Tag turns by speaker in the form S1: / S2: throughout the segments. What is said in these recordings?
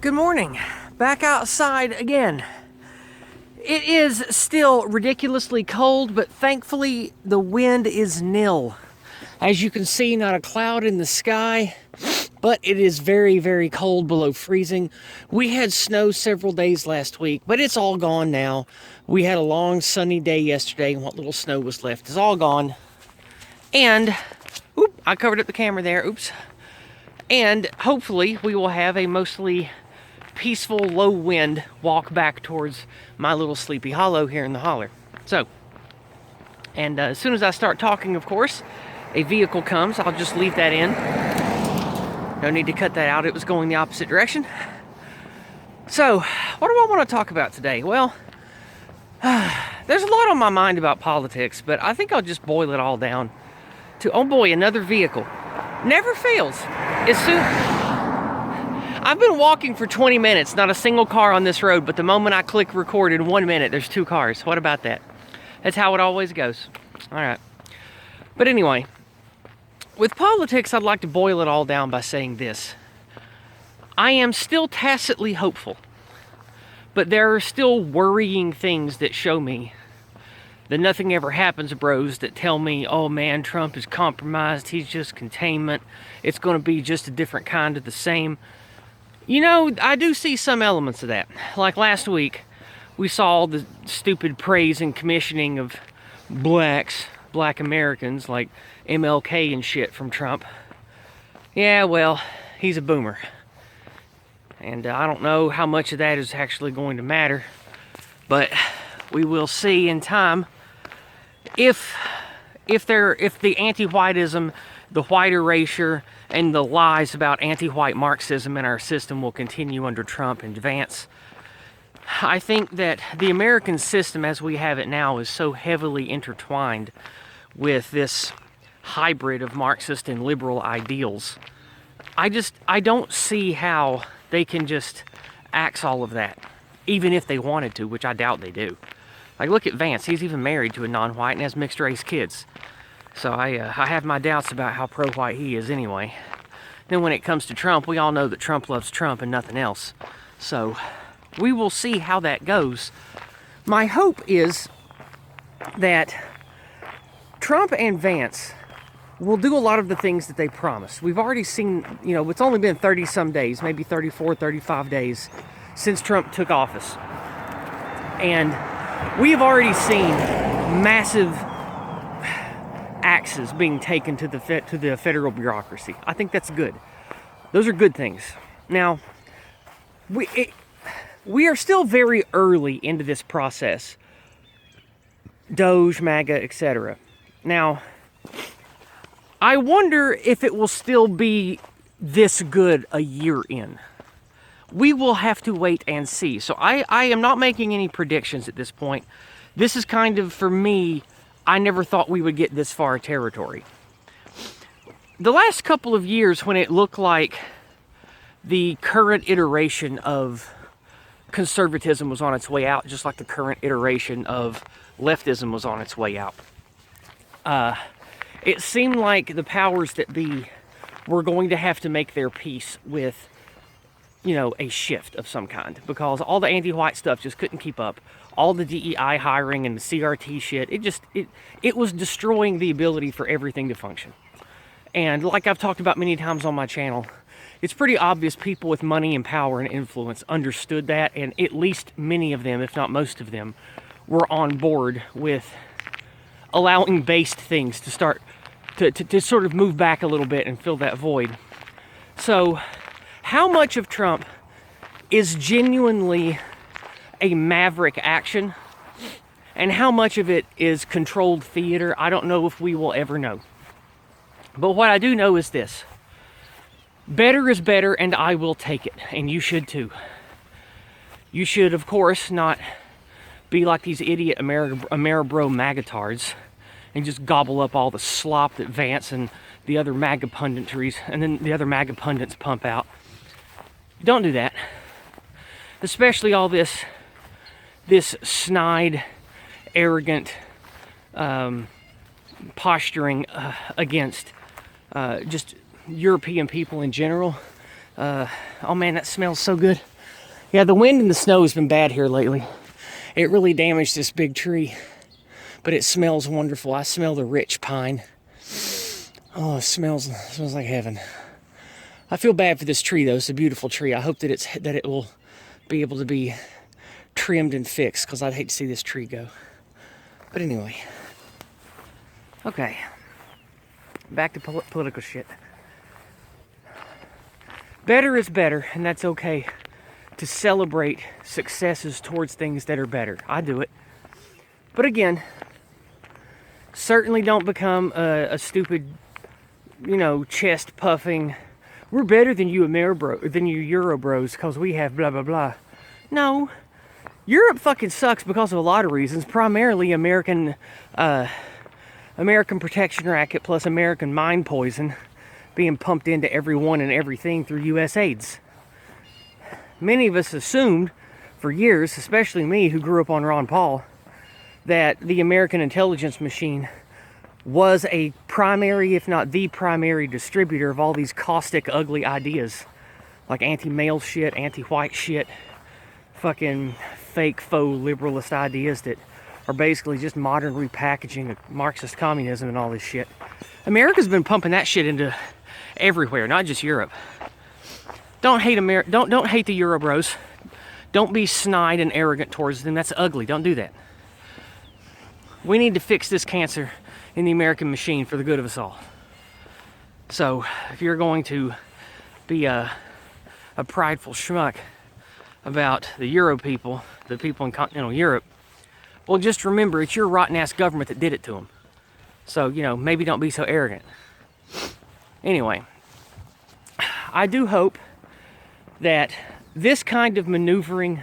S1: Good morning. Back outside again. It is still ridiculously cold, but thankfully the wind is nil. As you can see, not a cloud in the sky, but it is very, very cold, below freezing. We had snow several days last week, but it's all gone now. We had a long sunny day yesterday, and what little snow was left is all gone. And, I covered up the camera there, oops. And hopefully we will have a mostly peaceful, low wind walk back towards my little Sleepy Hollow here in the holler. So, and as soon as I start talking, of course, a vehicle comes. I'll just leave that in. No need to cut that out. It was going the opposite direction. So, what do I want to talk about today? Well, there's a lot on my mind about politics, but I think I'll just boil it all down to, oh boy, another vehicle. Never fails. As soon... I've been walking for 20 minutes, not a single car on this road, but the moment I click record in 1 minute, there's 2 cars. What about that? That's how it always goes. All right. But anyway, with politics, I'd like to boil it all down by saying this. I am still tacitly hopeful, but there are still worrying things that show me the nothing ever happens bros that tell me, oh man, Trump is compromised, he's just containment, it's going to be just a different kind of the same. You know, I do see some elements of that. Like last week, we saw all the stupid praise and commissioning of black Americans, like MLK and shit from Trump. Yeah, well, he's a boomer. And I don't know how much of that is actually going to matter, but we will see in time if the anti-whiteism, the white erasure, and the lies about anti-white Marxism in our system will continue under Trump and Vance. I think that the American system as we have it now is so heavily intertwined with this hybrid of Marxist and liberal ideals. I don't see how they can just axe all of that, even if they wanted to, which I doubt they do. Like, look at Vance. He's even married to a non-white and has mixed-race kids. So I have my doubts about how pro-white he is anyway. Then when it comes to Trump, we all know that Trump loves Trump and nothing else. So we will see how that goes. My hope is that Trump and Vance will do a lot of the things that they promised. We've already seen, it's only been 30-some days, maybe 34, 35 days since Trump took office. And we have already seen massive axes being taken to the federal bureaucracy. I think that's good. Those are good things. Now, we are still very early into this process. Doge, MAGA, etc. Now, I wonder if it will still be this good a year in. We will have to wait and see. So I am not making any predictions at this point. This is kind of, for me, I never thought we would get this far territory. The last couple of years when it looked like the current iteration of conservatism was on its way out, just like the current iteration of leftism was on its way out, it seemed like the powers that be were going to have to make their peace with, a shift of some kind, because all the anti-white stuff just couldn't keep up. All the DEI hiring and the CRT shit, it was destroying the ability for everything to function. And like I've talked about many times on my channel, it's pretty obvious people with money and power and influence understood that, and at least many of them, if not most of them, were on board with allowing based things to start to sort of move back a little bit and fill that void. So, how much of Trump is genuinely a maverick action, and how much of it is controlled theater, I don't know if we will ever know. But what I do know is this. Better is better, and I will take it, and you should too. You should, of course, not be like these idiot Ameribro magatards and just gobble up all the slop that Vance and the other MAGA punditries and then the other MAGA pundits pump out. Don't do that. Especially all this snide, arrogant posturing against just European people in general. Oh man, that smells so good. Yeah, the wind and the snow has been bad here lately. It really damaged this big tree, but it smells wonderful. I smell the rich pine. Oh, it smells like heaven. I feel bad for this tree though. It's a beautiful tree. I hope that it will be able to be trimmed and fixed, because I'd hate to see this tree go. But anyway, okay, back to political shit. Better is better, and that's okay to celebrate successes towards things that are better. I do it. But again, certainly don't become a stupid, chest puffing, we're better than you Euro bros because we have blah blah blah. No, Europe fucking sucks because of a lot of reasons, primarily American protection racket plus American mind poison being pumped into everyone and everything through US AIDS. Many of us assumed for years, especially me who grew up on Ron Paul, that the American intelligence machine was a primary, if not the primary distributor of all these caustic, ugly ideas, like anti-male shit, anti-white shit, fucking fake faux liberalist ideas that are basically just modern repackaging of Marxist communism and all this shit. America's been pumping that shit into everywhere, not just Europe. Don't hate don't hate the Euro bros. Don't be snide and arrogant towards them. That's ugly. Don't do that. We need to fix this cancer in the American machine for the good of us all. So if you're going to be a prideful schmuck about the Euro people, the people in continental Europe, well, just remember it's your rotten ass government that did it to them. So, maybe don't be so arrogant. Anyway, I do hope that this kind of maneuvering,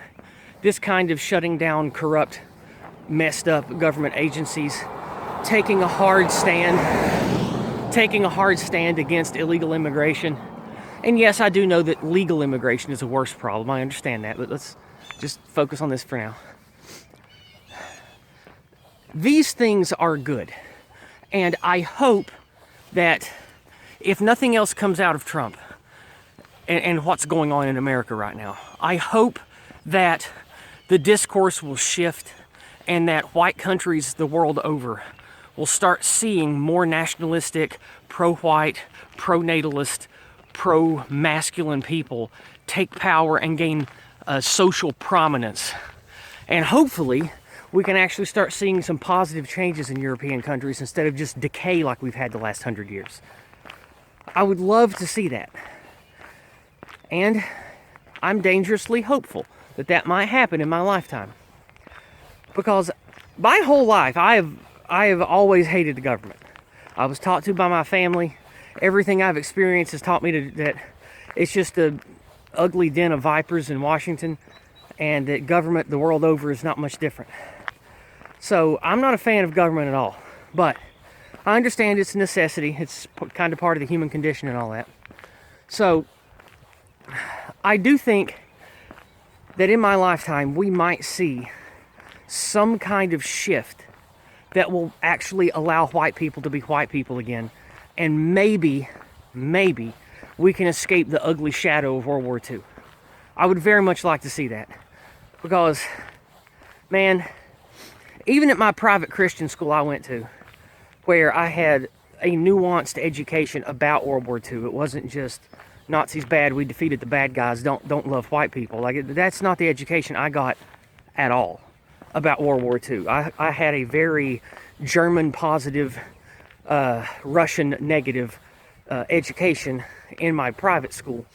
S1: this kind of shutting down corrupt, messed up government agencies, taking a hard stand against illegal immigration. And yes, I do know that legal immigration is a worse problem. I understand that, but let's just focus on this for now. These things are good. And I hope that if nothing else comes out of Trump and what's going on in America right now, I hope that the discourse will shift and that white countries the world over will start seeing more nationalistic, pro-white, pro-natalist, pro-masculine people take power and gain social prominence. And hopefully we can actually start seeing some positive changes in European countries instead of just decay like we've had the last 100 years. I would love to see that. And I'm dangerously hopeful that that might happen in my lifetime. Because my whole life, I have always hated the government. I was taught to by my family. Everything I've experienced has taught me that it's just a ugly den of vipers in Washington, and that government the world over is not much different. So I'm not a fan of government at all. But I understand it's a necessity. It's kind of part of the human condition and all that. So I do think that in my lifetime we might see some kind of shift that will actually allow white people to be white people again. And maybe we can escape the ugly shadow of World War II. I would very much like to see that. Because, man, even at my private Christian school I went to, where I had a nuanced education about World War II, it wasn't just Nazis bad, we defeated the bad guys, don't love white people. Like, that's not the education I got at all about World War II. I had a very German positive, Russian negative education in my private school.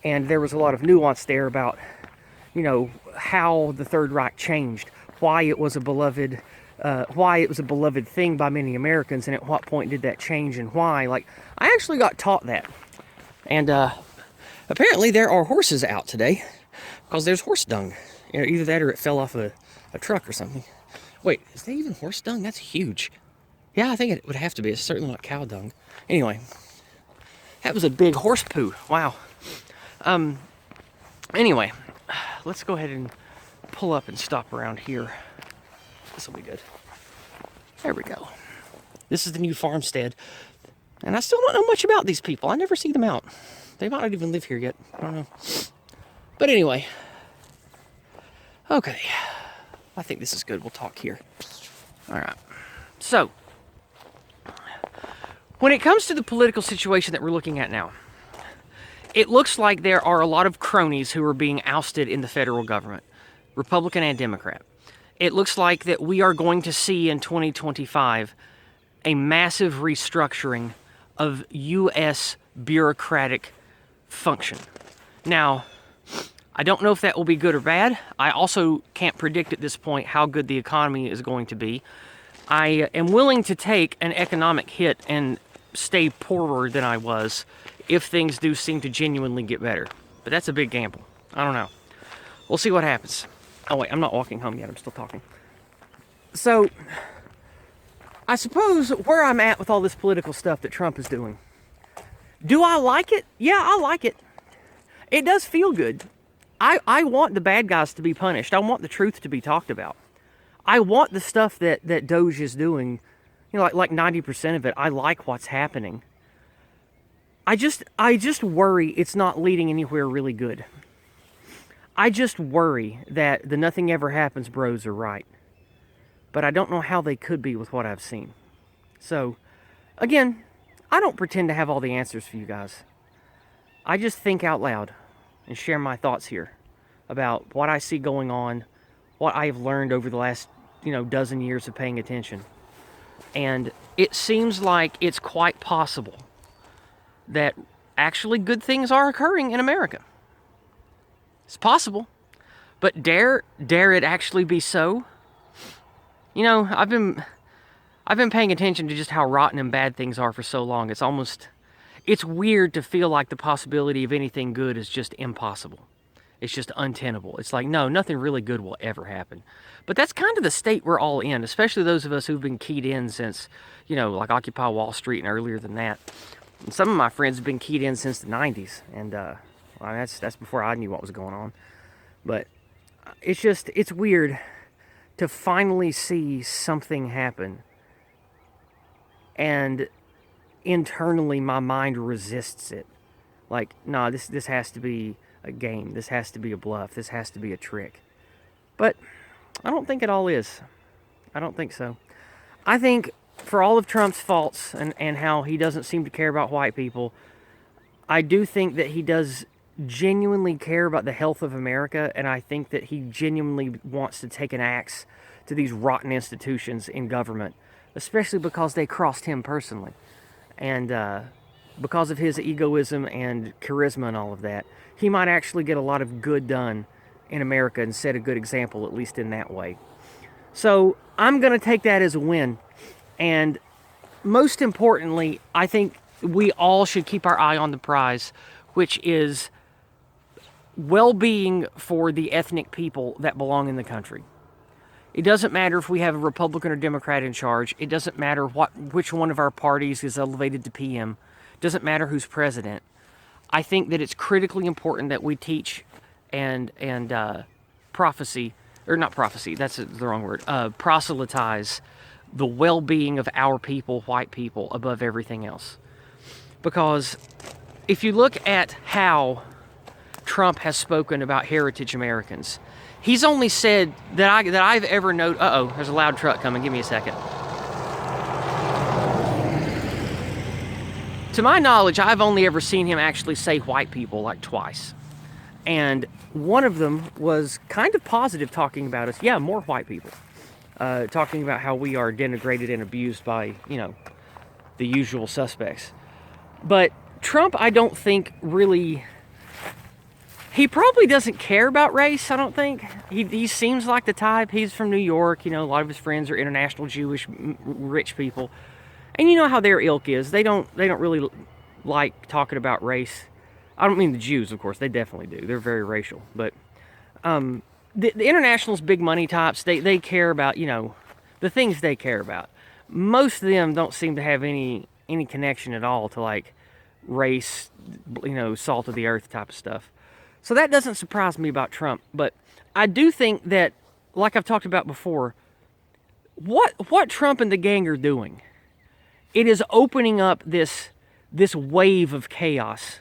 S1: And there was a lot of nuance there about, how the Third Reich changed, why it was a beloved thing by many Americans, and at what point did that change and why. Like, I actually got taught that. And apparently there are horses out today because there's horse dung. Either that or it fell off a truck or something. Wait, is that even horse dung? That's huge. Yeah, I think it would have to be. It's certainly not cow dung. Anyway, that was a big horse poo. Wow. Anyway, let's go ahead and pull up and stop around here. This will be good. There we go. This is the new farmstead. And I still don't know much about these people. I never see them out. They might not even live here yet. I don't know. But anyway, Okay, I think this is good. We'll talk here. All right. So, when it comes to the political situation that we're looking at now, it looks like there are a lot of cronies who are being ousted in the federal government, Republican and Democrat. It looks like that we are going to see in 2025 a massive restructuring of U.S. bureaucratic function. Now, I don't know if that will be good or bad. I also can't predict at this point how good the economy is going to be. I am willing to take an economic hit and stay poorer than I was if things do seem to genuinely get better. But that's a big gamble. I don't know. We'll see what happens. Oh wait, I'm not walking home yet. I'm still talking. So, I suppose where I'm at with all this political stuff that Trump is doing, do I like it? Yeah, I like it. It does feel good. I want the bad guys to be punished. I want the truth to be talked about. I want the stuff that Doge is doing, like 90% of it. I like what's happening. I just worry it's not leading anywhere really good. I just worry that the nothing ever happens bros are right. But I don't know how they could be with what I've seen. So, again, I don't pretend to have all the answers for you guys. I just think out loud and share my thoughts here about what I see going on, what I've learned over the last, dozen years of paying attention. And it seems like it's quite possible that actually good things are occurring in America. It's possible. But dare it actually be so? I've been paying attention to just how rotten and bad things are for so long. It's weird to feel like the possibility of anything good is just impossible. It's just untenable. It's like, no, nothing really good will ever happen. But that's kind of the state we're all in, especially those of us who've been keyed in since, like Occupy Wall Street and earlier than that. And some of my friends have been keyed in since the 90s. And that's before I knew what was going on. But it's weird to finally see something happen. And internally, my mind resists it. Like, nah, this has to be a game. This has to be a bluff. This has to be a trick. But I don't think it all is. I don't think so. I think for all of Trump's faults and how he doesn't seem to care about white people, I do think that he does genuinely care about the health of America, and I think that he genuinely wants to take an axe to these rotten institutions in government, especially because they crossed him personally. And because of his egoism and charisma and all of that, he might actually get a lot of good done in America and set a good example, at least in that way. So I'm going to take that as a win. And most importantly, I think we all should keep our eye on the prize, which is well-being for the ethnic people that belong in the country. It doesn't matter if we have a Republican or Democrat in charge. It doesn't matter which one of our parties is elevated to PM. It doesn't matter who's president. I think that it's critically important that we teach and prophecy, or not prophecy, that's the wrong word, proselytize the well-being of our people, white people, above everything else. Because if you look at how Trump has spoken about heritage Americans, he's only said that I've ever known. Uh-oh, there's a loud truck coming. Give me a second. To my knowledge, I've only ever seen him actually say white people like twice. And one of them was kind of positive, talking about us. Yeah, more white people. Talking about how we are denigrated and abused by, the usual suspects. But Trump, I don't think really... He probably doesn't care about race, I don't think. He seems like the type. He's from New York. A lot of his friends are international Jewish rich people. And you know how their ilk is. They don't really like talking about race. I don't mean the Jews, of course. They definitely do. They're very racial. But the internationals, big money types, they care about, the things they care about. Most of them don't seem to have any connection at all to, like, race, salt of the earth type of stuff. So that doesn't surprise me about Trump. But I do think that, like I've talked about before, what Trump and the gang are doing, it is opening up this wave of chaos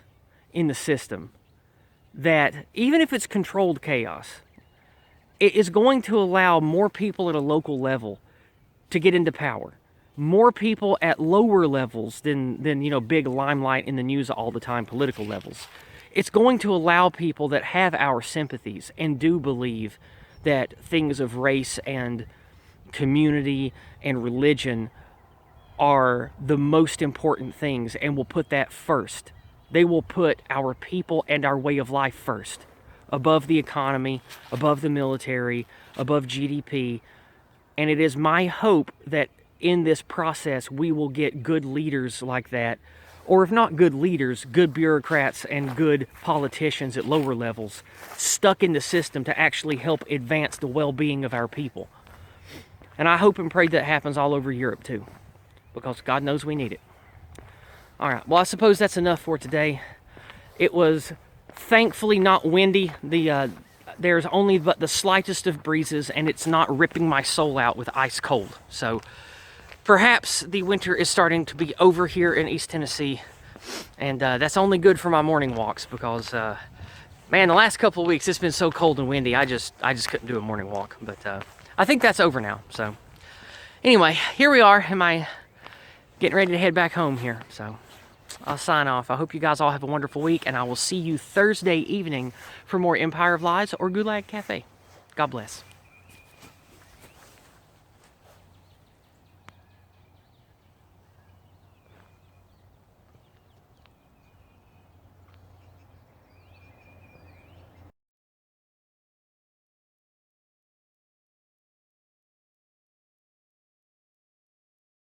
S1: in the system that, even if it's controlled chaos, it is going to allow more people at a local level to get into power. More people at lower levels than you know, big limelight in the news all the time, political levels. It's going to allow people that have our sympathies and do believe that things of race and community and religion are the most important things and will put that first. They will put our people and our way of life first, above the economy, above the military, above GDP. And it is my hope that in this process we will get good leaders like that, or if not good leaders, good bureaucrats and good politicians at lower levels stuck in the system to actually help advance the well-being of our people. And I hope and pray that happens all over Europe too, because God knows we need it. All right, well, I suppose that's enough for today. It was thankfully not windy. There's only but the slightest of breezes, and it's not ripping my soul out with ice cold. So perhaps the winter is starting to be over here in East Tennessee, and that's only good for my morning walks, because man, the last couple of weeks it's been so cold and windy. I just couldn't do a morning walk. But I think that's over now. So anyway, here we are. Am I getting ready to head back home here? So I'll sign off. I hope you guys all have a wonderful week, and I will see you Thursday evening for more Empire of Lies or Gulag Cafe. God bless.